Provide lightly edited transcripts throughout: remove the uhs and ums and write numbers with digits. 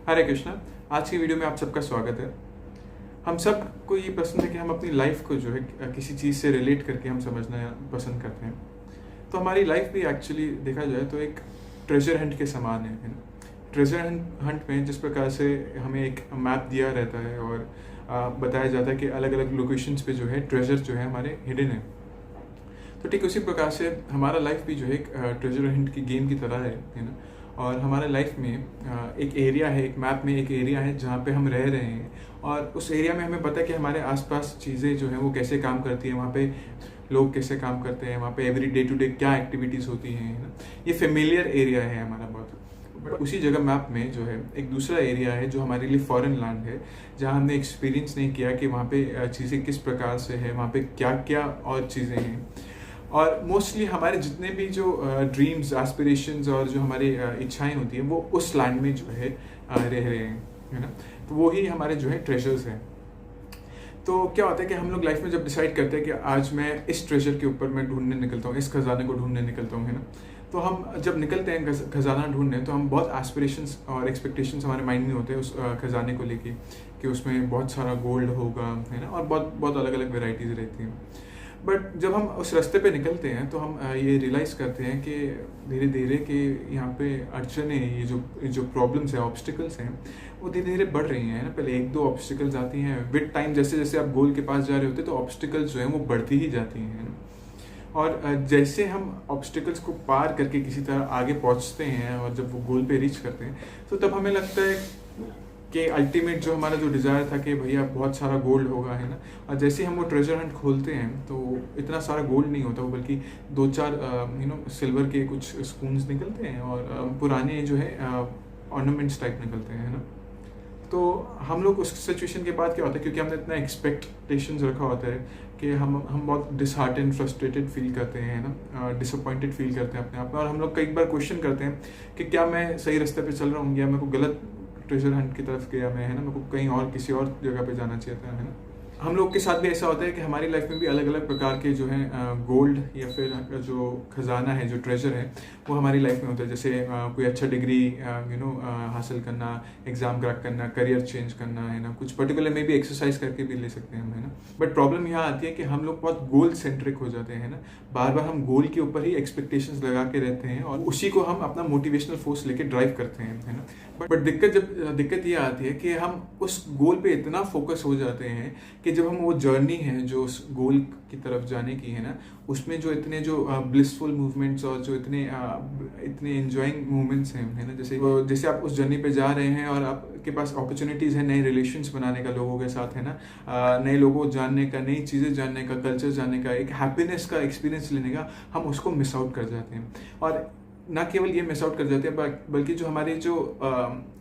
हरे कृष्णा। आज की वीडियो में आप सबका स्वागत है। हम सब को ये पसंद है कि हम अपनी लाइफ को जो है किसी चीज़ से रिलेट करके हम समझना पसंद करते हैं। तो हमारी लाइफ भी एक्चुअली देखा जाए तो एक ट्रेजर हंट के समान है ना। ट्रेजर हंट में जिस प्रकार से हमें एक मैप दिया रहता है और बताया जाता है कि अलग अलग लोकेशंस पे जो है ट्रेजर जो है हमारे हिडन है, तो ठीक उसी प्रकार से हमारा लाइफ भी जो है एक ट्रेजर हंट की गेम की तरह है ना। और हमारे लाइफ में एक एरिया है, एक मैप में एक एरिया है जहाँ पे हम रह रहे हैं और उस एरिया में हमें पता है कि हमारे आसपास चीज़ें जो हैं वो कैसे काम करती हैं, वहाँ पे लोग कैसे काम करते हैं, वहाँ पे एवरी डे टू डे क्या एक्टिविटीज़ होती हैं, है ना। ये फेमिलियर एरिया है हमारा बहुत। बट उसी जगह मैप में जो है एक दूसरा एरिया है जो हमारे लिए फॉरेन लैंड है, जहाँ हमने एक्सपीरियंस नहीं किया कि वहाँ पे चीज़ें किस प्रकार से है, वहाँ पे क्या क्या और चीज़ें हैं। और मोस्टली हमारे जितने भी जो ड्रीम्स, एस्पिरेशंस और जो हमारी इच्छाएं होती हैं वो उस लैंड में जो है रह रहे हैं, है ना। तो वो ही हमारे जो है ट्रेजर्स हैं। तो क्या होता है कि हम लोग लाइफ में जब डिसाइड करते हैं कि आज मैं इस ट्रेजर के ऊपर मैं ढूंढने निकलता हूँ, इस खजाने को ढूंढने निकलता हूँ, है ना। तो हम जब निकलते हैं खजाना ढूंढने, तो हम बहुत एस्पिरेशंस और एक्सपेक्टेशंस हमारे माइंड में होते हैं उस खजाने को लेके कि उसमें बहुत सारा गोल्ड होगा, है ना, और बहुत बहुत अलग अलग वेराइटीज़ रहती हैं। बट जब हम उस रास्ते पे निकलते हैं तो हम ये रियलाइज़ करते हैं कि धीरे धीरे कि यहाँ पे अड़चने, ये जो प्रॉब्लम्स हैं, ऑब्स्टिकल्स हैं, वो धीरे धीरे बढ़ रही हैं ना। पहले एक दो ऑब्स्टिकल्स आती हैं, विद टाइम जैसे जैसे आप गोल के पास जा रहे होते हैं तो ऑब्स्टिकल्स जो हैं वो बढ़ती ही जाती हैं ना। और जैसे हम ऑब्स्टिकल्स को पार करके किसी तरह आगे पहुँचते हैं और जब वो गोल पे रीच करते हैं तो तब हमें लगता है कि अल्टीमेट जो हमारा जो डिज़ायर था कि भैया बहुत सारा गोल्ड होगा, है ना। और जैसे ही हम वो ट्रेजर हंट खोलते हैं तो इतना सारा गोल्ड नहीं होता वो, बल्कि दो चार सिल्वर के कुछ स्पून्स निकलते हैं और पुराने जो है ऑर्नामेंट्स टाइप निकलते हैं, है ना। तो हम लोग उस सिचुएशन के बाद क्या होता है, क्योंकि हमने इतना एक्सपेक्टेशंस रखा होता है कि हम बहुत डिसहार्टेड, फ्रस्ट्रेटेड फील करते हैं ना, डिसअपॉइंटेड फील करते हैं अपने आप में। और हम लोग कई बार क्वेश्चन करते हैं कि क्या मैं सही रास्ते पे चल रहा हूँ या मेरे को गलत ट्रेजर हंट की तरफ गया मैं, है ना, मेरे को कहीं और किसी और जगह पे जाना चाहिए था, है ना। हम लोग के साथ भी ऐसा होता है कि हमारी लाइफ में भी अलग अलग प्रकार के जो हैं गोल्ड या फिर जो खजाना है, जो ट्रेजर है, वो हमारी लाइफ में होता है। जैसे कोई अच्छा डिग्री हासिल करना, एग्जाम क्रैक करना, करियर चेंज करना, है ना, कुछ पर्टिकुलर में भी एक्सरसाइज करके भी ले सकते हैं हम, है ना। बट प्रॉब्लम यहाँ आती है कि हम लोग बहुत गोल सेंट्रिक हो जाते हैं ना। बार बार हम गोल के ऊपर ही एक्सपेक्टेशंस लगा के रहते हैं और उसी को हम अपना मोटिवेशनल फोर्स लेके ड्राइव करते हैं, है ना। बट दिक्कत ये आती है कि हम उस गोल पे इतना फोकस हो जाते हैं कि जब हम वो जर्नी है जो उस गोल की तरफ जाने की है ना, उसमें जो इतने जो ब्लिसफुल मूवमेंट्स और जो इतने एंजॉइंग मोमेंट्स हैं, है ना, जैसे आप उस जर्नी पे जा रहे हैं और आपके पास अपॉर्चुनिटीज़ है नए रिलेशंस बनाने का लोगों के साथ, है ना, नए लोगों जानने का, नई चीज़ें जानने का, कल्चर जानने का, एक हैप्पीनेस का एक्सपीरियंस लेने का, हम उसको मिस आउट कर जाते हैं। और ना केवल ये मिस आउट कर जाते हैं बल्कि जो हमारी जो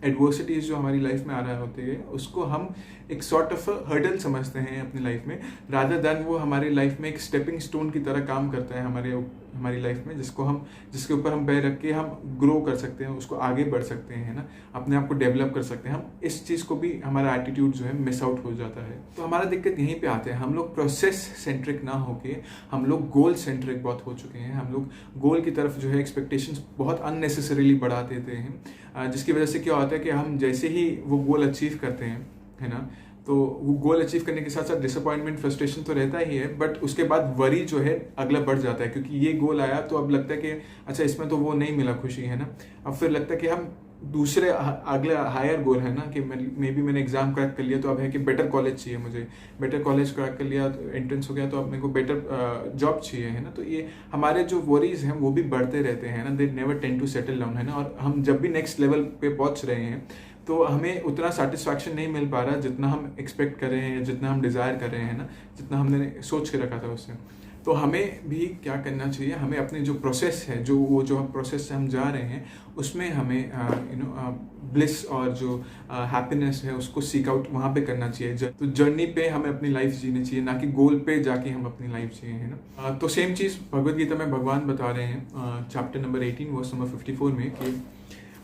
एडवर्सिटीज़ जो हमारी लाइफ में आ रहा होती है उसको हम एक सॉर्ट ऑफ हर्डल समझते हैं अपनी लाइफ में, रादर दैन वो हमारी लाइफ में एक स्टेपिंग स्टोन की तरह काम करता है हमारी लाइफ में, जिसके ऊपर हम पैर रख के हम ग्रो कर सकते हैं, उसको आगे बढ़ सकते हैं, है ना, अपने आप को डेवलप कर सकते हैं। हम इस चीज़ को भी, हमारा एटीट्यूड जो है मिस आउट हो जाता है। तो हमारा दिक्कत यहीं पे आते हैं, हम लोग प्रोसेस सेंट्रिक ना होके हम लोग गोल सेंट्रिक बहुत हो चुके हैं। हम लोग गोल की तरफ जो है एक्सपेक्टेशंस बहुत अननेसेसरीली बढ़ा देते हैं, जिसकी वजह से क्या होता है कि हम जैसे ही वो गोल अचीव करते हैं, है ना, तो वो गोल अचीव करने के साथ साथ डिसअपॉइंटमेंट, फ्रस्ट्रेशन तो रहता ही है, बट उसके बाद वरी जो है अगला बढ़ जाता है, क्योंकि ये गोल आया तो अब लगता है कि अच्छा इसमें तो वो नहीं मिला खुशी, है ना। अब फिर लगता है कि हम दूसरे अगले हायर गोल है ना कि मैंने एग्जाम क्रैक कर लिया तो अब है कि बेटर कॉलेज चाहिए मुझे, बेटर कॉलेज क्रैक कर लिया तो एंट्रेंस हो गया तो अब मेरे को बेटर जॉब चाहिए, है ना। तो ये हमारे जो वरीज हैं वो भी बढ़ते रहते हैं ना, they never tend to settle down, है ना। और हम जब भी नेक्स्ट लेवल पे पहुंच रहे हैं तो हमें उतना सेटिस्फैक्शन नहीं मिल पा रहा जितना हम एक्सपेक्ट कर रहे हैं या जितना हम डिज़ायर कर रहे हैं ना, जितना हमने सोच के रखा था उससे। तो हमें भी क्या करना चाहिए, हमें अपने जो प्रोसेस है, जो प्रोसेस से हम जा रहे हैं उसमें हमें ब्लिस और जो हैप्पीनेस है उसको सीक आउट वहाँ पे करना चाहिए। तो जर्नी पे हमें अपनी लाइफ जीनी चाहिए, ना कि गोल पे जाके हम अपनी लाइफ जिए, है ना। तो सेम चीज़ भगवद गीता में भगवान बता रहे हैं चैप्टर नंबर 18 वर्स नंबर 54 में कि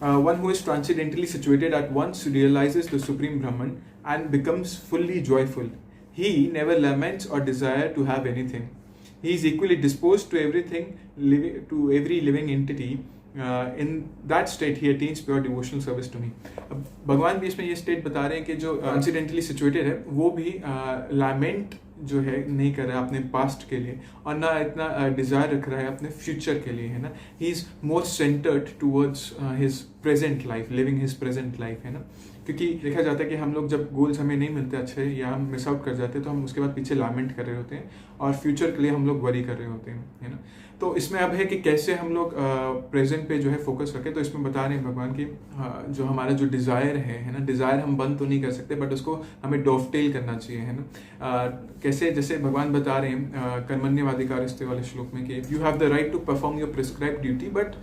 one who is transcendently situated at once realizes the supreme Brahman and becomes fully joyful. He never laments or desires to have anything. He is equally disposed to every living entity in that state he attains pure devotional service to me. भगवान भी इसमें ये state बता रहे हैं कि जो incidentally situated है वो भी लैमेंट जो है नहीं कर रहा है अपने पास्ट के लिए, और ना इतना डिज़ायर रख रहा है अपने फ्यूचर के लिए, है ना। He is more centred towards his present life, living his present life, है ना। क्योंकि देखा जाता है कि हम लोग जब गोल्स हमें नहीं मिलते अच्छे या हम मिस आउट कर जाते हैं तो हम उसके बाद पीछे लैमेंट कर रहे होते हैं और फ्यूचर के लिए हम लोग वरी कर रहे होते हैं, है ना। तो इसमें अब है कि कैसे हम लोग प्रेजेंट पे जो है फोकस रखें। तो इसमें बता रहे हैं भगवान की जो हमारा जो डिज़ायर है ना, डिज़ायर हम बंद तो नहीं कर सकते बट उसको हमें डॉवटेल करना चाहिए, है ना। कैसे, जैसे भगवान बता रहे हैं कर्मण्यवाधिकारस्ते वाले श्लोक में कि you have the right to perform your prescribe duty but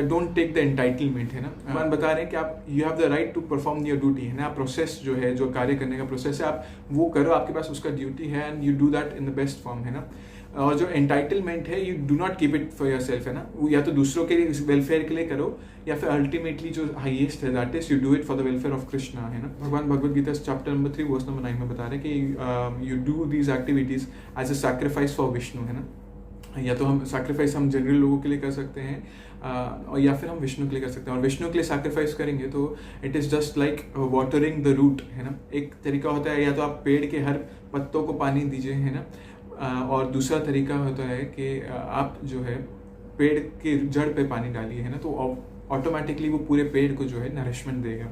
don't take the entitlement, है ना। भगवान बता रहे हैं कि आप you have the right to perform your duty, है ना। प्रोसेस जो है, जो कार्य करने का प्रोसेस है, आप वो करो, आपके पास उसका ड्यूटी है and you do that in the best form, है ना। और जो एंटाइटलमेंट है, you do not keep it for your self, है ना। या तो दूसरों के वेलफेयर के लिए करो या फिर अल्टीमेटली जो हाईएस्ट है that is you do it for the welfare of Krishna, है ना। भगवान Bhagavad Gita chapter number 3 verse number 9 में बता रहे हैं कि you do these activities as a sacrifice for Vishnu, है ना। या तो हम सैक्रिफाइस हम जनरल लोगों के लिए कर सकते हैं और या फिर हम विष्णु के लिए कर सकते हैं। और विष्णु के लिए सैक्रिफाइस करेंगे तो it is just like watering the root, है ना। एक तरीका होता है या तो आप पेड़ के हर पत्तों को पानी दीजिए, है ना। और दूसरा तरीका होता है कि आप जो है पेड़ के जड़ पे पानी डालिए, है ना। तो ऑटोमेटिकली वो पूरे पेड़ को जो है नरिशमेंट देगा।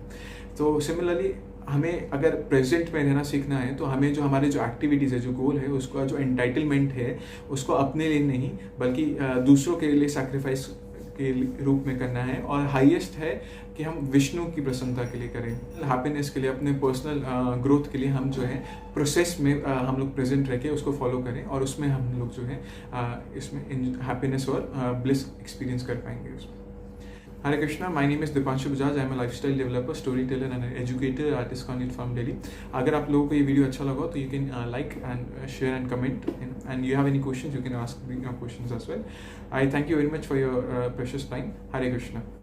तो सिमिलरली हमें अगर प्रेजेंट में रहना सीखना है तो हमें जो हमारे जो एक्टिविटीज़ है, जो गोल है, उसका जो एंटाइटलमेंट है उसको अपने लिए नहीं बल्कि दूसरों के लिए सैक्रिफाइस के रूप में करना है। और हाईएस्ट है कि हम विष्णु की प्रसन्नता के लिए करें, हैप्पीनेस के लिए, अपने पर्सनल ग्रोथ के लिए हम जो है प्रोसेस में हम लोग प्रेजेंट रह के उसको फॉलो करें और उसमें हम लोग जो है इसमें हैप्पीनेस और ब्लिस एक्सपीरियंस कर पाएंगे उसमें। Hare Krishna, my name is Dipanshu Bajaj. I am a lifestyle developer, storyteller and an educator at ISKCON from Delhi. अगर आप लोगों को ये वीडियो अच्छा लगा तो you can like and share and comment, and you have any questions you can ask me questions as well. I thank you very much for your precious time. Hare Krishna.